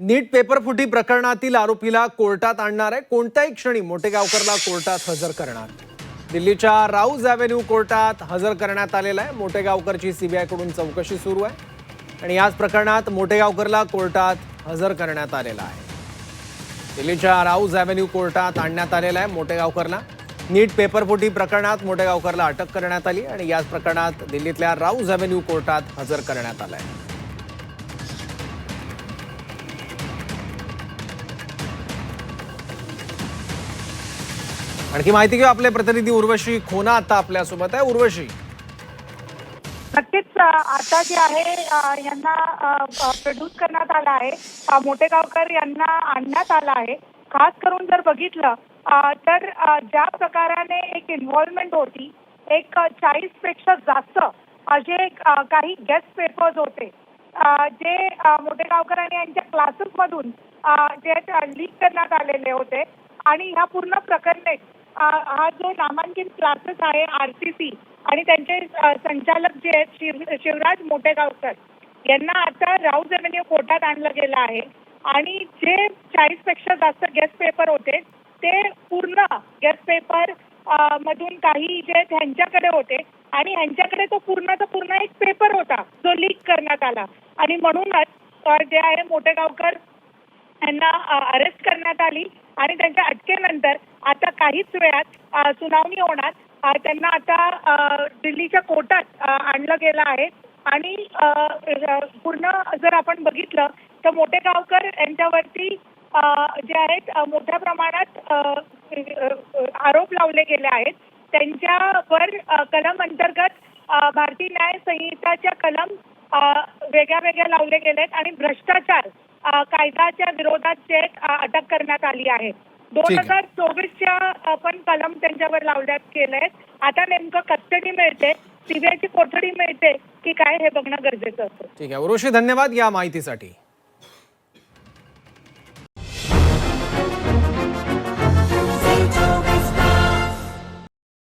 नीट paper फुटी प्रकरणातील आरोपीला कोर्टात आणणार आहे। कोणत्याही क्षणी मोटेगावकरला कोर्टात हजर करणार। दिल्लीच्या राऊज एव्हेन्यू कोर्टात हजर करण्यात आलेला आहे। मोटेगावकरची सीबीआय कडून चौकशी सुरू आहे आणि याच प्रकरणात मोटेगावकरला कोर्टात हजर करण्यात आलेला आहे। दिल्लीच्या राऊज एव्हेन्यू कोर्टात आणण्यात आलेला आहे मोटेगावकरला। नीट पेपर फुटी प्रकरणात मोटेगावकरला अटक करण्यात आली आणि याच प्रकरणात दिल्लीतल्या राऊज एव्हेन्यू कोर्टात हजर करण्यात आलं आहे। आणखी माहिती घेऊ, आपले प्रतिनिधी उर्वशी खोना आता आपल्यासोबत आहे। उर्वशी, नक्कीच आता जे आहे यांना प्रोड्यूस करण्यात आला आहे, मोटेगावकर यांना आणण्यात आला आहे। खास करून जर बघितलं तर ज्या प्रकाराने एक इन्व्हॉल्वमेंट होती, एक 40 पेक्षा जास्त असे काही गेस्ट पेपर्स होते जे मोटेगावकर आणि यांच्या क्लासेस मधून जे लीक करण्यात आलेले होते। आणि ह्या पूर्ण प्रकरणात हा जो नामांकित क्लासेस आहे आरसीसी आणि त्यांचे संचालक जे आहेत शिवराज मोटेगावकर यांना आता राऊज एव्हेन्यू कोर्टात आणलं गेलं आहे। आणि जे 40 पेक्षा जास्त गेस्ट पेपर होते ते पूर्ण गेस्ट पेपर मधून काही जे त्यांच्याकडे होते आणि ह्यांच्याकडे तो पूर्ण एक पेपर होता जो लीक करण्यात आला। आणि म्हणूनच जे आहे मोटेगावकर यांना अरेस्ट करण्यात आली आणि त्यांच्या अटकेनंतर आता काहीच वेळात सुनावणी होणार। त्यांना आता दिल्लीच्या कोर्टात आणलं गेलं आहे। आणि पूर्ण जर आपण बघितलं तर मोटेगावकर यांच्यावरती जे आहेत मोठ्या प्रमाणात आरोप लावले गेले आहेत। त्यांच्यावर कलम अंतर्गत भारतीय न्याय संहिताच्या कलम वेगळ्या लावले गेले आहेत आणि भ्रष्टाचार कायद्याच्या विरोधात जे अटक करण्यात आली आहे। 2024च्या पण कलम त्यांच्यावर लावण्यात केले आहेत। आता नेमकं कस्टडी मिळते, सीबीआयची कोठडी मिळते की काय हे बघणं गरजेचं असतं। ठीक आहे उर्वशी, धन्यवाद या माहितीसाठी।